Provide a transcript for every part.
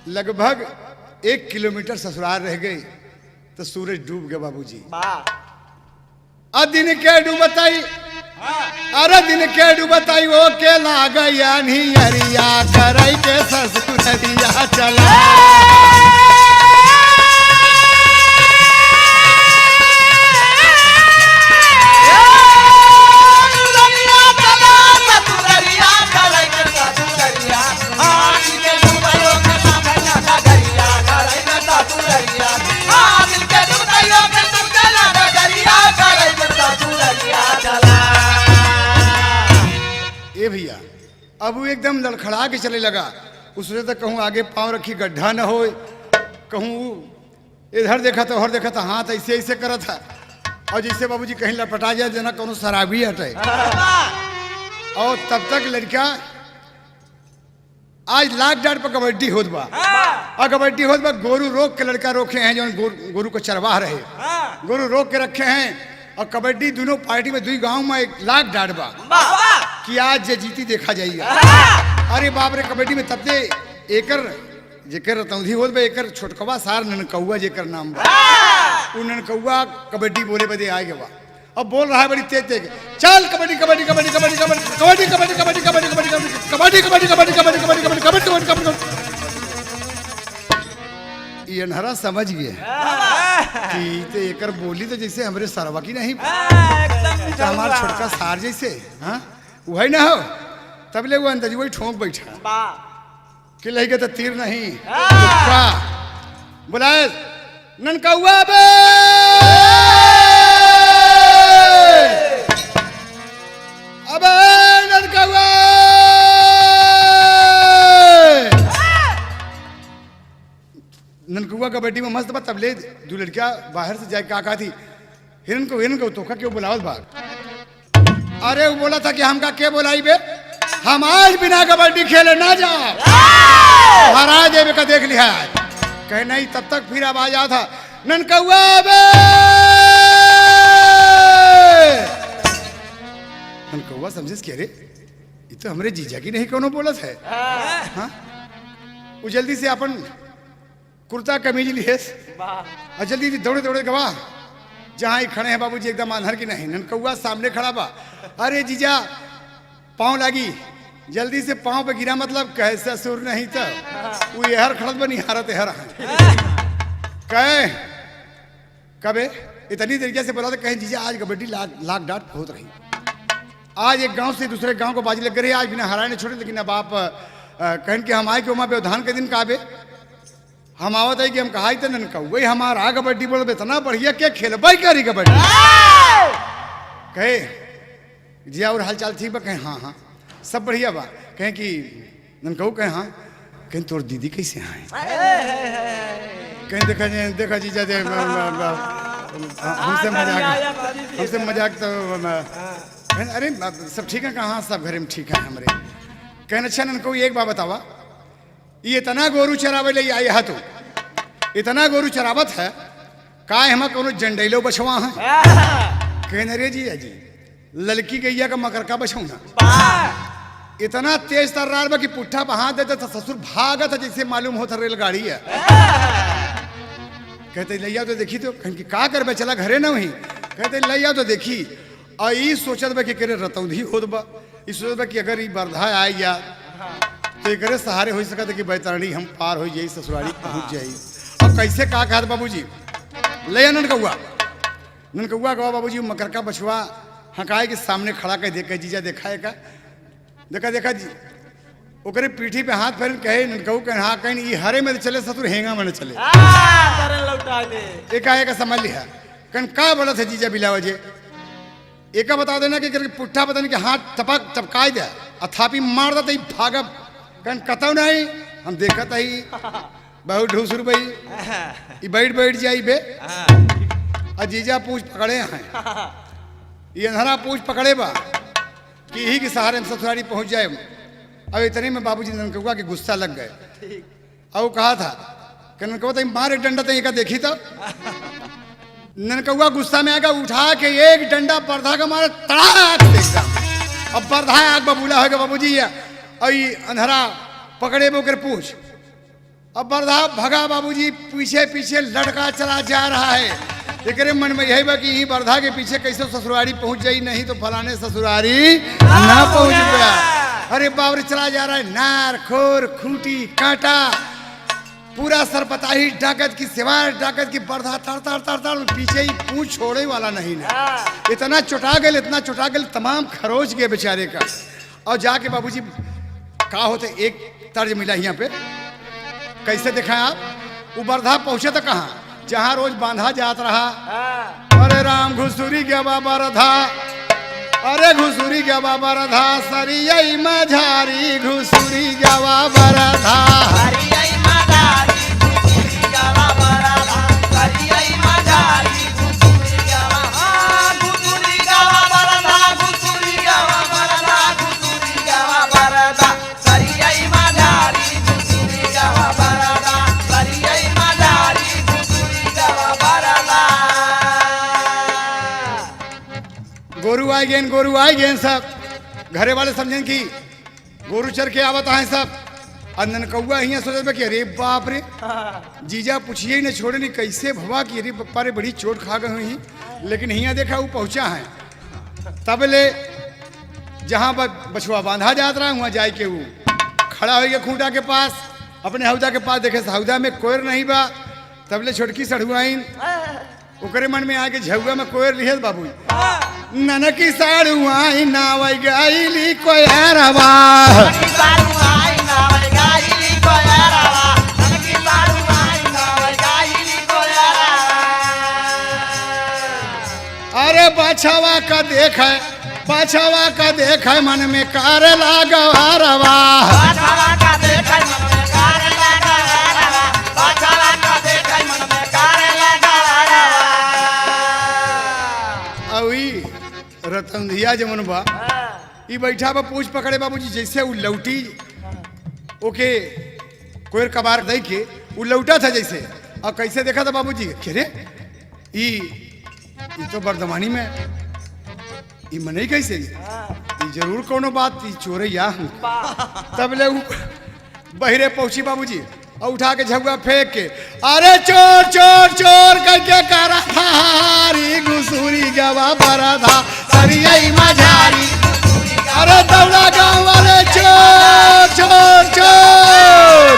लगभग 1 किलोमीटर ससुराल रह गए तो सूरज डूब गया बाबूजी। दिन के डूबताई, अरे दिन के डूबताई वो के लागया नियरिया करई के ससुररिया चला। ए भैया अब वो एकदम लड़खड़ा के चले लगा। उसने तो कहूँ आगे पाँव रखी गड्ढा न हो, कहूँ इधर देखा तो उधर देखा तो हाथ ऐसे ऐसे करा था, और जैसे बाबूजी कहीं लपटा जाए जना कोनो शराबी हटे। और तब तक लड़का आज लाख डाट पर कबड्डी होत बा, और कबड्डी होत बा गोरू रोक के लड़का रोके हैं जो गोरू को चरवाह रहे, गोरू रोक के रखे हैं। और कबड्डी दोनों पार्टी में दुई गांव में 1 लाख डाट बा कि आज जे जीती देखा जाइएगा। अरे बाप रे कबड्डी में तब दे एकर जेकर रतौंधी होत बा एकर छोटकवा सार ननकौआ जेकर नाम बा, उ ननकौआ कबड्डी बोले बदे आ गया बा। अब बोल रहा है बड़ी तेज तेज, चल कबड्डी कबड्डी कबड्डी कबड्डी कबड्डी कबड्डी कबड्डी कबड्डी कबड्डी कबड्डी कबड्डी कबड्डी कबड्डी कबड्डी कबड्डी कबड्डी कबड्डी कबड्डी। ये अनहरा समझ गए कि तो एकर बोली तो जैसे हमरे सरवा की नहीं, तो हमारा छोटका सार जैसे, हाँ वही ना हो। तब ले वो अंदाजी वही ठोंक बैठा कि लगे तो तीर नहीं बुलाए ननकौआ बे, अबे ननकौआ। ननकौआ कबड्डी में मस्त बा। तब ले दू लड़किया बाहर से जाए का थी, हिरन को तोखा क्यों बुलावत भाग। अरे वो बोला था कि हमका क्या बोलाई बे, हम आज बिना कबड्डी खेले ना जा, महाराज ये का देख लिया। कहे नहीं, तब तक फिर आवाज आ था ननकौआ बे। ननकौआ समझे कि अरे ये तो हमरे जीजा की नहीं कोनो बोलत है। हाँ वो जल्दी से अपन कुर्ता कमीज लिए और जल्दी दौड़े दौड़े गवा जहाँ ही खड़े हैं बाबूजी एकदम आंधर की नहीं। ननकौआ सामने खड़ा बा, अरे जीजा पाँव लगी, जल्दी से पाँव पे गिरा, मतलब कैसा सुर नहीं था वो यहर खड़त बनी हारत हर कहे कबे इतनी तरीके से बोला था। कहें जीजा आज कबड्डी लाख डाट बहुत रही, आज एक गांव से दूसरे गांव को बाजी लग गई, आज बिना हराने छोड़े। लेकिन अब आप कहन के हम आए कि वहाँ व्यवधान के दिन काबे हम आवत है कि हम कहा तो ननकौआ हमारा कबड्डी बोल इतना बढ़िया क्या खेल भाई करी कबड्डी। कहे जी और हाल चाल ठीक बा, कहें हाँ हाँ सब बढ़िया बा। कहें कि ननकौआ, कहें हाँ, कहें तोर दीदी कैसे हैं, कहें देखा जीजा दे हमसे मजाक तो अरे सब ठीक है, कहाँ सब घर में ठीक है हमारे। कहना अच्छा ननकौआ एक बात बतावा, ये इतना गोरू चरावे ले आई है, तो इतना गोरू चरावत है काय हम कोनो जंडेलो बछवा है। कहने रे जी लड़की गैया का मकरका बछौना इतना तेज तर रहा कि पुट्ठा बहा देता था, ससुर भागा था जैसे मालूम होता रेलगाड़ी है। कहते लैया तो देखी, तो कहीं की का कर बे, चला घरे ना वही। कहते लैया तो देखी, और ये सोचत बा कि करे रतौंधी होत बा, ये सोचत बा कि अगर ये बरधा आए या तो एक सहारे हो सकता कि बैतरणी हम पार हो जाई, ससुराली पहुंच जाई। अब कैसे का कहा बाबूजी ले ननकौआ गवा बाबूजी मकरका बछुआ हकाए के सामने खड़ा कर देखे जीजा देखा है का देखा जी ओकरे पीठी पे हाथ फेर कहे ननकौआ कहे हाँ कहीं ये हरे में चले ससुर हेंगा में चले एक समझ लिया। कहीं का बोला था जीजा बिलावा जे एक बता देना कि पुट्ठा पता नहीं कि हाथ टपक टपकाई दे अथापी मार देता भागब। कन कतौ नहीं हम देखत ही बहुत ढूसुर भाई बैठ जाई बे। अजीजा पूछ पकड़े हैं, ये अंधरा पूछ पकड़े बा कि यही के सहारे में ससुराली पहुंच जाए। अब इतने में बाबूजी ननकौआ के गुस्सा लग गए और कहा था कि ननकौआ तो मार एक डंडा तो देखी तो ननकौआ गुस्सा में आएगा, उठा के एक डंडा पर्दा का मारा तड़ाक देखा। अब पर्दा आग बबूला होगा बाबूजी और अंधरा पकड़े बोकर पूछ अब बरधा भगा बाबूजी, पीछे पीछे लड़का चला जा रहा है। एकरे मन में यही बा कि यही बरधा के पीछे कैसे ससुरारी पहुंच जाई, नहीं तो फलाने ससुरारी ना पहुंच गया। अरे बाबरे चला जा रहा है, नार खोर खूंटी कांटा पूरा सरपताही डाकत की सिवाय डाकत की बरधा तर तर तर तर पीछे ही पूछ छोड़े वाला नहीं ना। इतना चुटा गए, इतना चुटा गए, तमाम खरोच गए बेचारे का। और जाके बाबूजी का होते एक तर्ज मिला यहाँ पे, कैसे देखा आप? वो बरधा पहुंचे तो कहाँ, जहाँ रोज बांधा जात रहा। अरे राम घुसुरी गया बाबा रधा, अरे घुसुरी गया बाबा रधा, सरियई मझारी घुसुरी गया बाबा रधा। गोरू आए गेन, गोरू आए गेन सब। घरे वाले समझें कि गोरू चर के आवत है सब। अंदन कौआ हियाँ सोचत कि अरे बाप रे, जीजा पूछिए ही न छोड़े नहीं कैसे भवा कि अरे पप्पा रे बड़ी चोट खा गए हुई। लेकिन हियाँ देखा वो पहुँचा है, तब ले जहाँ बछुआ बांधा जात रहा वहाँ जाए के वो खड़ा हो गया खूंटा के पास, अपने हौदा के पास। देखे हौदा में कोयर नहीं बा, तब ले छोटकी सड़ुआइन ओकरे मन में आके झुआ में कोयर लिहल बाबू। ननकी साड़ुआई नावई गईली कोयरवा, अरे बछवा का देख है, बछवा का देख है मन में कार लागवा। रतनधिया जमन बा ई बैठा बा पूछ पकड़े बाबूजी, जैसे वो लौटी ओके कोयर कबार दे के वो लौटा था जैसे। और कैसे देखा था बाबूजी, रे ई तो बर्दमानी में ई मने कैसे ई जरूर कोनो बात ई चोरैया। तब ले बहिरे पहुंची बाबूजी और उठा के झुआ फेंक के, अरे चोर चोर चोर करके करा थारी घुसुरी गवा बरधा सरियई मझारी। अरे दौड़ा गाँव वाले चोर चोर चोर।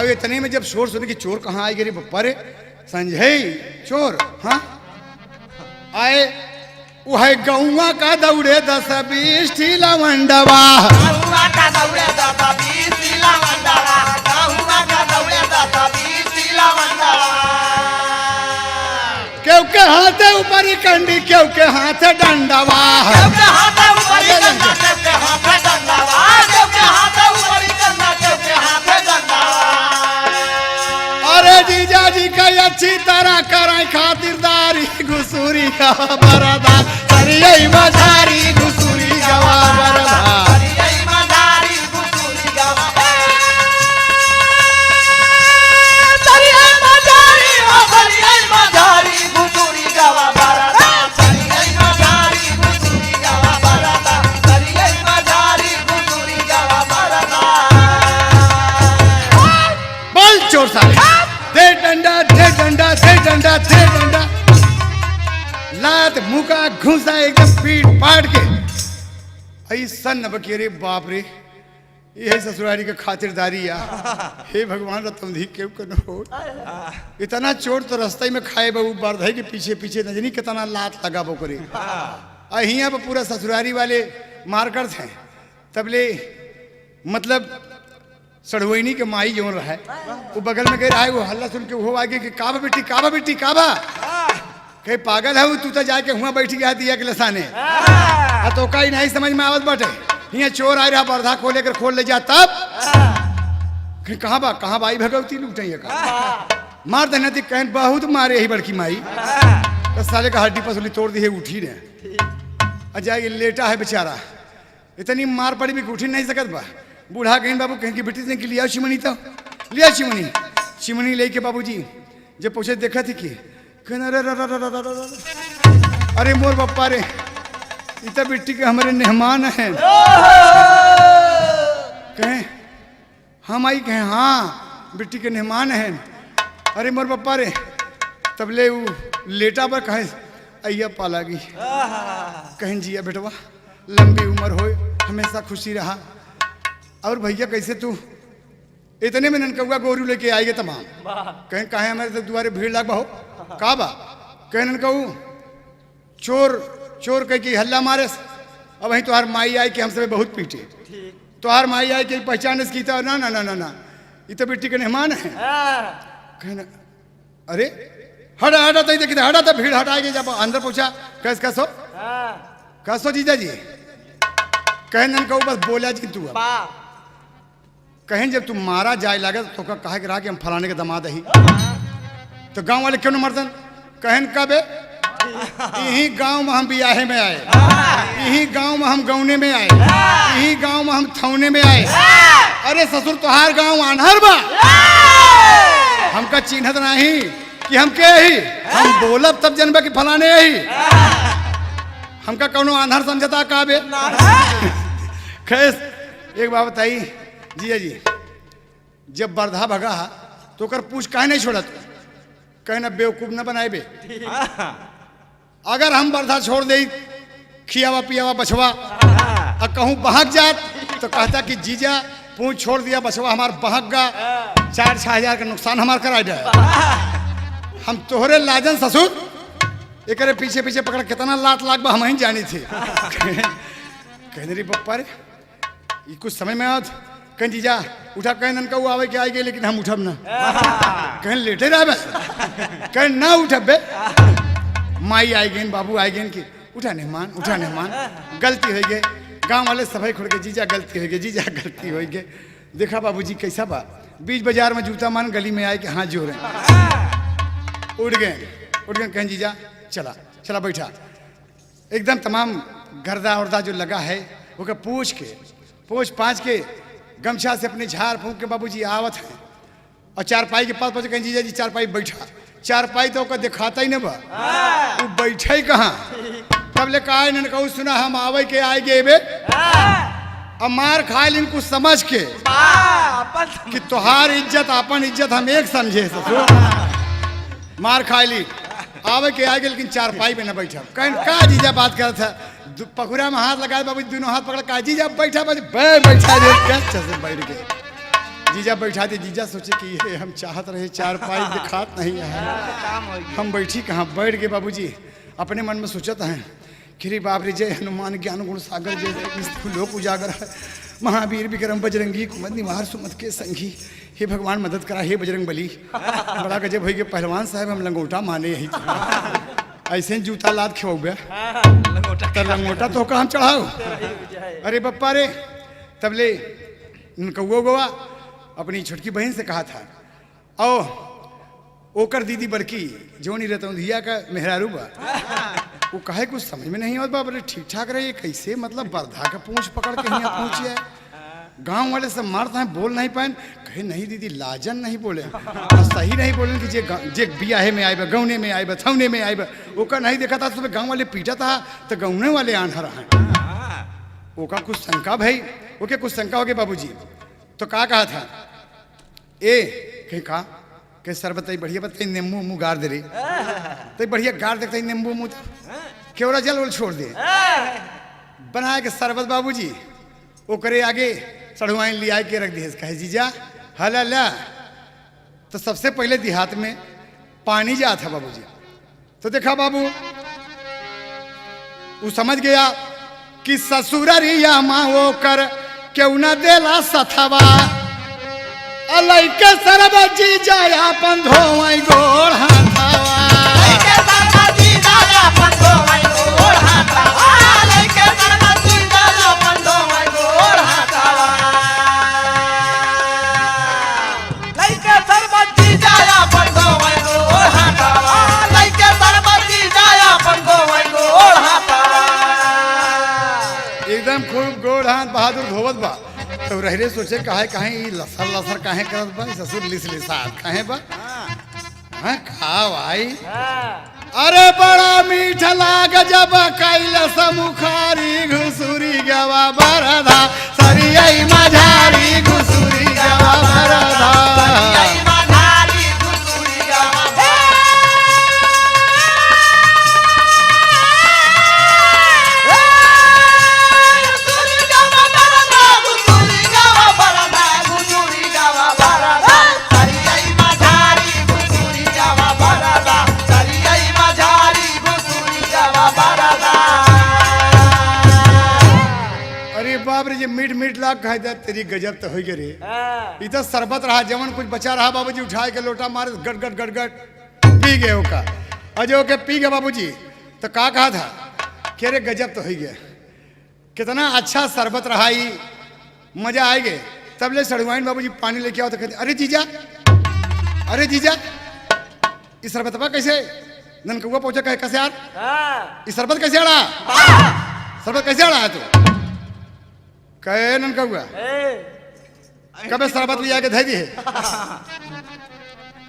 इतने में जब शोर सुने कि चोर कहाँ आए गिरी बप्पा रे, संजय चोर हाँ आए। वो है गौवा का दौड़े 10-20 लवंडवा, क्यों के हाथे ऊपर कंडी, क्यों के हाथे डंडवा। अरे जीजा जी का अच्छी तरह कराए खातिरदारी घुसुरी का बरधा सरियई मझारी घुसुरी गवा बरधा। बोल चोर साले, दे डंडा दे डंडा दे डंडा दे डंडा। लात मुका घुसा एकदम पीट पाट के ऐसा न बकी। रे बाप रे, ये ससुरारी के खातिरदारी या हे भगवान रतनधी क्यों कनो हो। इतना चोट तो रास्ते में खाए बहू बरधई के पीछे पीछे नजनी कितना लात लगा बो करे। अहिया पर पूरा ससुरारी वाले मारकर थे। तब ले मतलब सड़वैनी के माई जो रहा है वो बगल में गए रहा है, वो हल्ला सुन के वो आगे कि काबा बेटी काबा बेटी काबा। कहीं पागल है तू तो जाके हुआ बैठी गया दिया के लसाने। तो कहीं नहीं समझ में आवत बाटे, यहाँ चोर आ रहा बरधा खोल लेकर खोल ले जा। तब कहाँ बा आई भगवती लूटे का मार देना थी कहन बहुत मारे ही बड़की माई। तो साले का हड्डी पसली तोड़ दी है, उठी ने जाएगी लेटा है बेचारा। इतनी मार पड़ी भी उठी नहीं सकत बा। बूढ़ा कहीं बाबू कहीं की बेटी ने के लिया मनी तो लिया चिमनी। चिमनी लेके बाबूजी जब पूछे देखा थी कि कहना अरे मोर बप्पा रे इतना बिट्टी के हमारे मेहमान हैं। कहें हम आई कहें हाँ बिट्टी के मेहमान हैं। अरे मोर बप्पा रे तबले वो लेटा पर कहें अय्या पालागी। कहें जिया बेटवा लंबी उम्र हो हमेशा खुशी रहा। और भैया कैसे तू इतने में ननकौआ गोरू लेके आएगे तमाम। कहें कहे हमारे तो दुआरे भीड़ लाग हो का बा। कहें ननकऊ चोर चोर कह के हल्ला मारे। अब वहीं तुहार माई आई कि हम सब बहुत पीटे। तुहार माई आई कि पहचान की था ना ना ना ना ना ये तो बेटी के मेहमान है। कहना अरे हटा हटा तो देखिए हटा तो भीड़ हटाएगी। जब अंदर पहुंचा कैसो जीजा जी। कहें ननकऊ बस बोला जी तू कहें जब तुम मारा जाए लगे तो कहा कि रहा कि हम फलाने के दामाद ही तो गांव वाले क्यों न मर्दन। कहन कब यही गांव में हम बियाहे में आए। यही गांव में हम गौने में आए। यही गांव में हम थौने में आए। अरे ससुर तुहार गांव आनहर बा हमका चिन्हत नहीं कि हम के ही हम बोलब तब जनबे कि फलाने ही हमका कौनो आनहर समझता काबे। खैस एक बात बताई जिया जी जब बरधा भगा तो कर पूछ काहे नहीं छोड़त। कहना बेवकूफ न बनाए बे। अगर हम बरधा छोड़ दे खियावा पियावा बछवा और कहूँ बहक जात तो कहता कि जीजा पूछ छोड़ दिया बछवा हमार बहक गा 4-6 हजार का नुकसान हमार करा जाए। हम तोहरे लाजन ससुर एक पीछे पीछे पकड़ कितना लात लाख बा हम ही जानी थी। कहने रे पप्पा रे ये कुछ समय में आज कहीं जीजा उठा कहीं ननका वो आवे के आएगे लेकिन हम उठब ना। कहीं लेटे रह कहीं ना उठब बे। माई आए गए बाबू आए गए कि उठा मेहमान गलती हो गए। गांव वाले सभी खुड़ के जीजा गलती हो गई जीजा गलती हो गई। देखा बाबूजी कैसा बा बीच बाजार में जूता मान गली में आए कि हाथ जोड़े उठ गए कहें जीजा चला चला बैठा एकदम तमाम गर्दा उर्दा जो लगा है वो का पूछ पाँच के गमछा से अपने झाड़ फूंक के बाबूजी आवत है और चारपाई के पास पहुंचे कहें जीजा जी चारपाई बैठा। चारपाई तो ओका दिखाता ही न बा वो बैठे कहाँ। तब ले कहा ननकऊ सुना हम आवे के आए गे बे अब मार खाए इनको समझ के कि तुहार इज्जत अपन इज्जत हम एक समझे मार खाए ली आवे के आए गे लेकिन चारपाई में न बैठा। कहीं का जीजा बात कर था पखुरा में हाथ लगाए बाबू दोनों हाथ पकड़ का जीजा बैठा बैठा बैठ गए। जीजा बैठा दे जीजा सोचे कि ये हम चाहत रहे चारपाई दिखात नहीं है हम बैठी कहाँ बैठ गए। बाबूजी अपने मन में सोचत हैं कि रे बाप रे जय हनुमान ज्ञान गुण सागर जय लोक उजागर है महावीर विक्रम बजरंगी कुमद निवार सुमत के संगी। हे भगवान मदद करा हे बजरंग बली। बड़ा गजब हो गया पहलवान साहब हम लंगोटा माने यही ऐसे जूता लाद खिवाऊ बे लंगोटा तो हम चढ़ाओ। अरे बप्पा रे तबले कौआ गोवा अपनी छोटकी बहन से कहा था ओ ओकर दीदी बड़की जोनी रतौंधिया का मेहरारू बा वो कहे कुछ समझ में नहीं आता बोले ठीक ठाक रहे कैसे मतलब बरधा का पूंछ पकड़ के यहाँ पहुंचे है। गांव वाले सब मारता है बोल नहीं पाए। कहे नहीं दीदी लाजन नहीं बोले सही नहीं बोले कि जे बियाहे में आए गौने में आए थौने में आए ओका नहीं देखा था सुबह गाँव वाले पीटा था तो गौने वाले आन्हा रहा ओका कुछ शंका भाई ओके कुछ शंका हो गई बाबूजी तो कहा था कहीं कहा के सर बताई बढ़िया बताई नींबू मुँह गाड़ दे रही तो बढ़िया गाड़ देखते नींबू मुँह केवड़ा जल वल छोड़ दे बनाए के शरबत बाबूजी वो करे आगे चढ़वाइन लिया के रख दिए कहे जीजा हला ला तो सबसे पहले देहात में पानी जा था बाबूजी तो देखा बाबू वो समझ गया कि ससुररिया माँ वो कर क्यों न देला सथवा अलैके सरबत जी जाया अपन धोवई गोड़ हाथवा अलैके सरबत जी जाया अपन धोवई गोड़ हाथवा अलैके सरबत जी जाया अपन धोवई गोड़ हाथवा अलैके सरबत जी जाया अपन धोवई गोड़ हाथवा अलैके सरबत जी जाया अपन धोवई गोड़ हाथवा एकदम खूब गोड़ हाथ बहादुर धोवत बा तो रहे बहरे सोचे काहे काहे ई लसर लसर काहे करत बा ससुर लिस लिसात काहे बा हां खा भाई अरे बड़ा मीठ लाग जब कैलस मुखारी घुसुरी गवा बरधा सरियै मझारी घुसुरी गवा बरधा बाप रे ये मीठ मीठ लाग खाए दे तेरी गजब तो हो गई रे इधर शरबत रहा जवन कुछ बचा रहा बाबूजी उठाए के लोटा मारे गट गट गट गट पी गए ओका अजो के पी गए बाबूजी तो का कहा था कि अरे गजब तो हो गया कितना अच्छा शरबत रहा ही मजा आए गए तब ले सड़ुआइन बाबूजी पानी लेके आओ तो कहते अरे जीजा इस शरबत पर कैसे ननकौआ पहुंचा कहे कैसे यार इस शरबत कैसे आड़ा शरबत कैसे आड़ा है तू कहे ननकौआ कबे शरबत लिया के धै दी है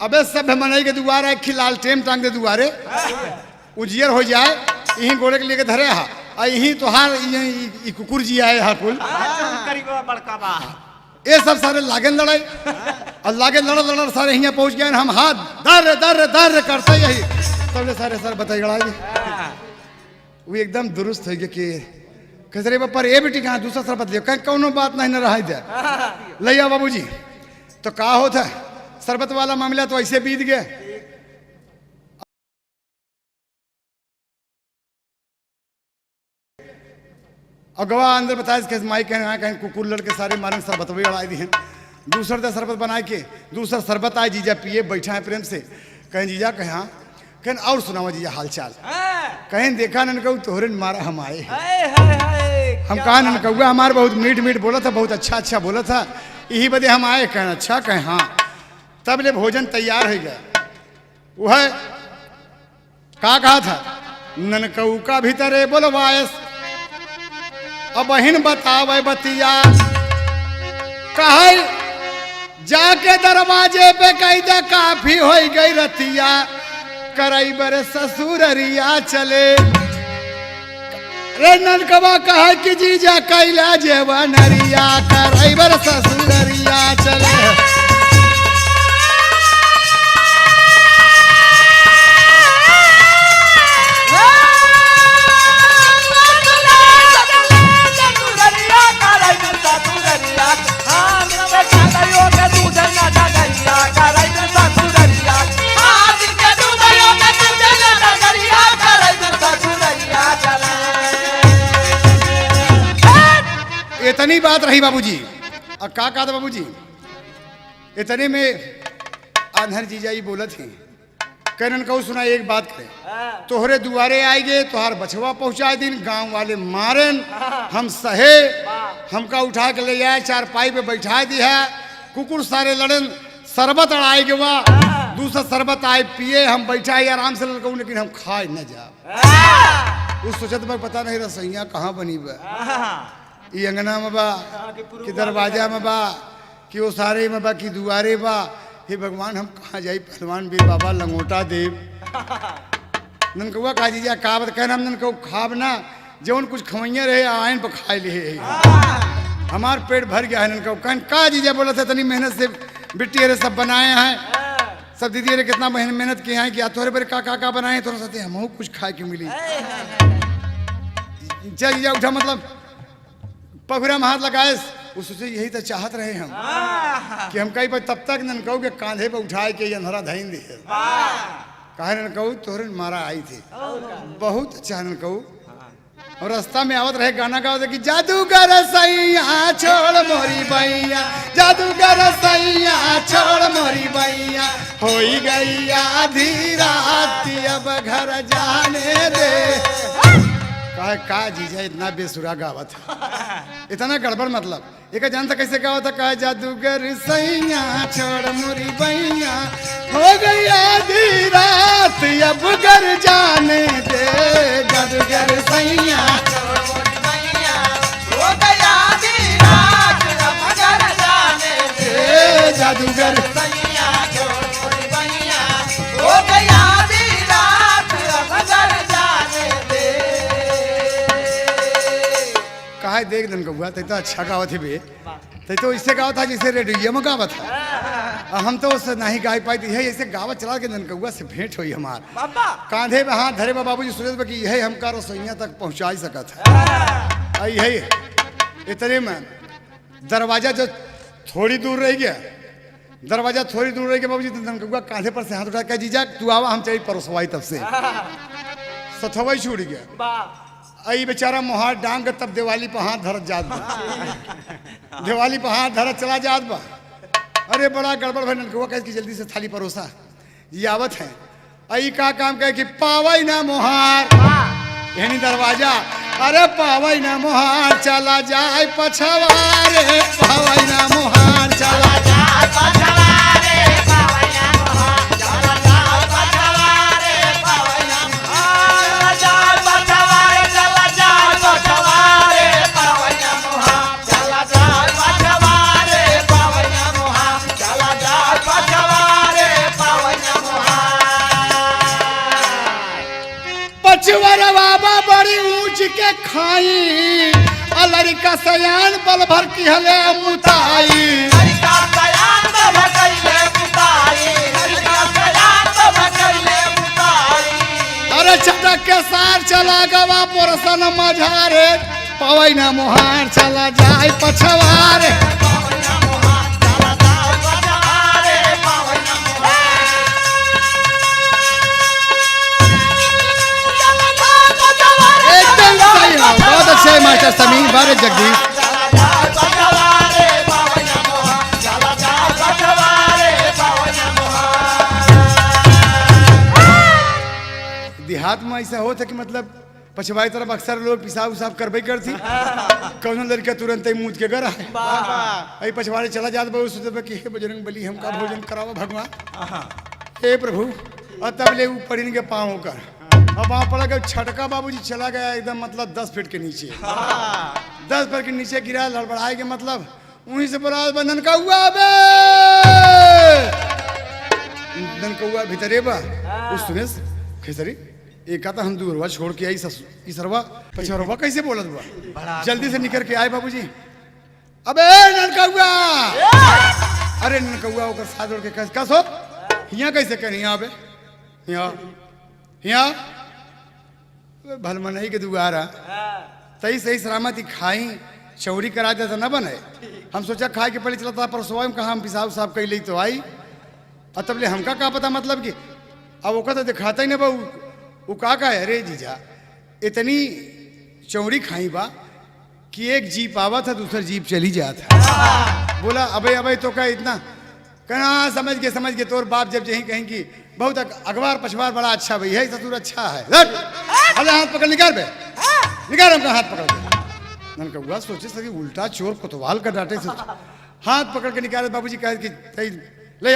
अबे सब मनई के दुआरे खिलाल टेम टांग दे दुआरे उजियर हो जाए यही गोड़े के लिए धरे हा आ यही तोहार ई कुकुर जी आए हा कुल ये सब सारे लागन लड़ाई और लागन लड़ सारे यहाँ पहुंच गए हम हाथ दर दर दर करते यही तब सारे सर बताई गड़ा वो एकदम दुरुस्त हो गया कि कसरे पर ए बेटी कहाँ दूसरा शरबत लियो कहीं कौनो बात नहीं न रहा दे लैया बाबूजी तो का होता शरबत वाला मामला तो ऐसे बीत गया और गवाह अंदर बताया कि माई कहीं कुकुर लड़के सारे मारे शरबत भी अड़ाई दी हैं दूसरा दे शरबत बना के दूसरा शरबत आए जीजा पिए बैठा है प्रेम से कहीं जीजा कहीं हाँ कहीं और सुनावा जीजा हाल चाल कहीं देखा न कहूँ तोहरे मारा हम आए हम कहा न कहुआ हमारे बहुत मीठ मीठ बोला था बहुत अच्छा अच्छा बोला था यही बदे हम आए कहें अच्छा कहें हाँ तब ले भोजन तैयार हो गया वह का कहा था ननकऊ का भीतर बोलवायस अब बहन बतावे बतिया कहे जाके दरवाजे पे कही दे काफी हो गई रतिया करई बरे ससुररिया चले रे ननकवा कहा कि जीजा कैला जेवा नरिया करई बरे ससुररिया चले इतनी बात रही बाबूजी और का था बाबूजी इतने में आंधर जीजा ही बोलत थी कहन कहू सुना एक बात करे तोहरे दुआरे आएगे तोहार बछवा पहुंचाए दिन गांव वाले मारन हम सहे हमका उठा के ले आए चारपाई पे बैठा दी है कुकुर सारे लड़न शरबत अड़ाए के वहाँ दूसरा शरबत आए पिए हम बैठा ही आराम से लड़का लेकिन हम खाए न जा उस सोचत में पता नहीं रसोईया कहाँ बनी बा ई अंगना में बा कि दरवाजा में बा कि वो सारे में बा कि दुआरे बा हे भगवान हम कहाँ जाई पहलवान वीर बाबा लंगोटा देव ननकौआ कहा जीजा का बत कहना हम ननकौ खाब ना जौन कुछ खवैया रहे आयन पर खाए लिए हमार पेट भर गया है ननकौ कहन का जीजा बोला था तनी मेहनत से बिट्टी अरे सब बनाए हैं सब दीदी अरे कितना मेहनत किए हैं कि थोड़े बड़े का बनाए थोड़ा सा हम कुछ खाए के मिली चल जीजा उठा मतलब पगुरा में हाथ लगाए उससे यही तो चाहत रहे हम कि हम कहीं पर तब तक ननकऊ के कांधे पे उठाए के अंधरा धैन दे कहा ननकऊ तोहरे मारा आई थी बहुत अच्छा ननकऊ और रास्ता में आवत रहे गाना गाओ कि जादूगर सैया छोड़ मोरी बैया जादूगर सैया छोड़ मोरी बैया हो गई आधी रात अब घर जाने दे का जीजा इतना बेसुरा गावत इतना गड़बड़ मतलब एक जानता कैसे गावत था कहा जादूगर सैया छोड़ मोरी बैया हो गई आधी रात अब घर जाने दे जादूगर सैया छोड़ मोरी बैया हो गई आधी रात अब घर जादूगर कहा देख दन कौआ तो अच्छा गावत है बे तो इससे गावत था जैसे रेडियो में गावत था हम तो उससे नहीं गा पाई थी ऐसे गावत चला के ननकौआ से भेंट हुई हमार कांधे में हाथ धरे बाबूजी सूरज की यही हमका रसोईया तक पहुंचा सकत है यही इतने में दरवाजा जो थोड़ी दूर रह गया दरवाजा थोड़ी दूर रह गया बाबूजी तो ननकौआ कांधे पर से हाथ उठा के जीजा तू आवा हम चली परोसवाई तब से सथवाई छूट गया आई बेचारा मुहार डांग तब दिवाली पर हाथ धरत जात बा दिवाली पर हाथ धरत चला जात बा अरे बड़ा गड़बड़ भाई ननकौआ कह कि जल्दी से थाली परोसा ये आवत है आई का काम कहे कि पावई ना मुहार यानी दरवाजा अरे पावई ना मुहार चला जाए पछवारे पावई ना मुहार चला जाए पछवारे पावई ना मुहार चला जाए पछवारे पावई ना मुहार चला जाए पछवारे पावई ना मुहार चला जाए पछवारे पावई ना मुहार चला जाए पछवारे पावई ना मुहार पछवार बाबा बड़ी ऊंच के खाई लड़का सयान बल भर की हले मुताई लड़का सयान बल भर कइले मुताई लड़का सयान बल भर कइले मुताई अरे छटक के सार चला गवा पुरसन मझारे पवई ना मुहार चला जाए पछवारे पवई ना मुहार चला जाए पछवारे पवई ना मुहार एकदम सही है बहुत अच्छे मास्टर समीर बारे जगदीश देहात में ऐसा होता कि मतलब पछवाई तरफ अक्सर लोग पिसाब उसाब करबे करती कौन लड़का तुरंत ही मूत के घर आई पछवाड़े चला जात बहु सोचते कि हे बजरंग बली हमका भोजन कराओ भगवान हे प्रभु और तब ले ऊपर इनके पाँव होकर अब वहां पड़ा गया छटका बाबूजी चला गया एकदम मतलब 10 फीट के नीचे 10 फीट के नीचे गिरा लड़बड़ाए के मतलब वहीं से बोला ननकौआ बे ननकौआ भीतरे बा उस सुने खेसरी एक आता हम दूरवा छोड़ के आई इसरवा पछरवा कैसे बोलत बा जल्दी से निकल के आए बाबूजी अबे ननकौआ अरे ननकौआ ओकर साथ जोड़ के कस हो हिया कैसे कहीं यहाँ पे यहाँ भलमनई के दुआरा तई सही सलामती खाई चौरी करा देता न बने हम सोचा खाए के पहले चला था परसों में कहा हम पिसाब साहब कही ली तो आई और तब ले हमका का पता मतलब कि अब वो तो दिखाता ही ना बहू वो का है अरे जीजा इतनी चौड़ी खाई बा कि एक जीप आवा था दूसरा जीप चली जाता बोला अबे अबे तो क्या इतना कहना समझ के तोर बाप जब यही कहीं कि बहुत अखबार पछवार बड़ा अच्छा भाई है ससुर अच्छा है अरे हाथ पकड़ निकाल बे निकाल हमका हाथ पकड़ के ननकौआ सोचे सके उल्टा चोर कोतवाल का डांटे से हाथ पकड़ के निकाले बाबूजी कहे कि